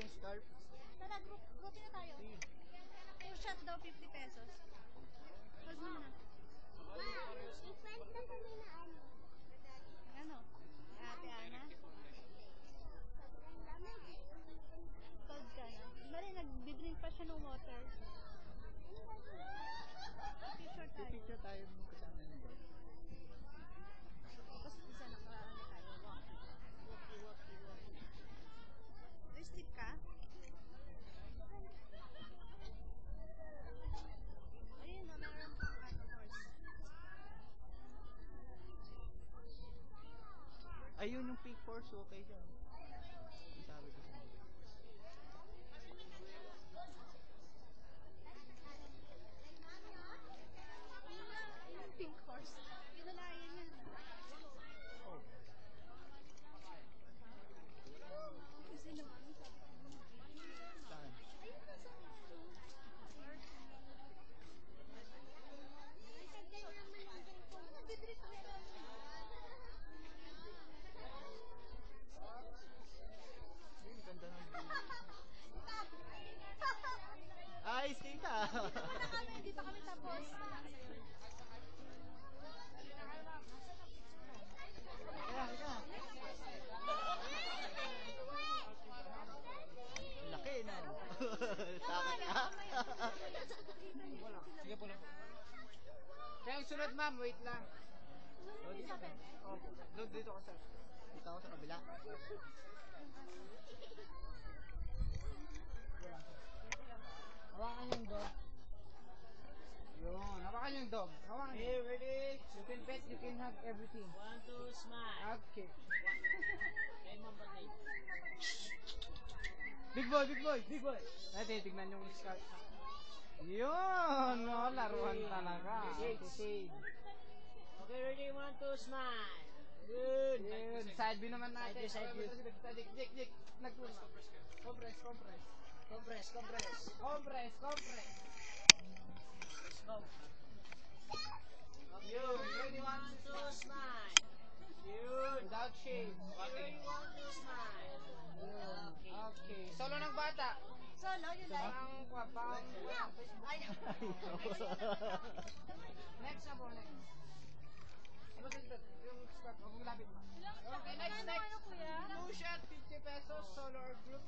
tayong scarf. Tara, grouping na tayo. 2 shot daw, 50 pesos. Hold mo na. Ikwenta ko na ano. Ano? Ate Ana? Cold ka na? Bali, nag-drink pa siya ng water. Picture tayo. Picture tayo mo kasama ng dog. Tapos isa nakaraan na tayo. Walkie. Uy, sleep ka? Ayun na, meron pang horse. Ayun yung pink horse, okay dyan. Ang sabi ko sa inyo. Yung pink horse. Pinalayan yan. Oh. Kasi naman, Saan? ayun na sa Ang ganda ng view. Ay, tita! Dito kami tapos. Kaya. Laki, no? Takot ka? Sige po lang. Kaya ang sunod ma'am, wait lang. Oh, dito ka. Oh, dito ka sir. Dito ako sa kabila. Hawakan yung dog. Yun, hawakan yung dog. Hawakan Okay, ready? You can pet, you can hug everything. 1, 2, smile. Okay. Kay Ma'am Batay. Big boy, big boy, big boy. Natin, tignan yung scarf. Yun, no, laruan talaga. Shade. Okay, ready? 1, 2, smile. Good. Yun, side view naman natin. Side view. Dik. Compress. Compress. Compress. Let's go. Yun, ready, 1, 2, smile. Yun, without shade. Ready? 1, 2, smile. Yun, Okay. okay. Solo ng bata. Solo, yun lang. Pang Ayaw. Next na po, next. Ano sa yung scarf? Huwag mo lapit mo. Okay, next. Ano, kuya? 2 shot, 50 pesos, solo or group.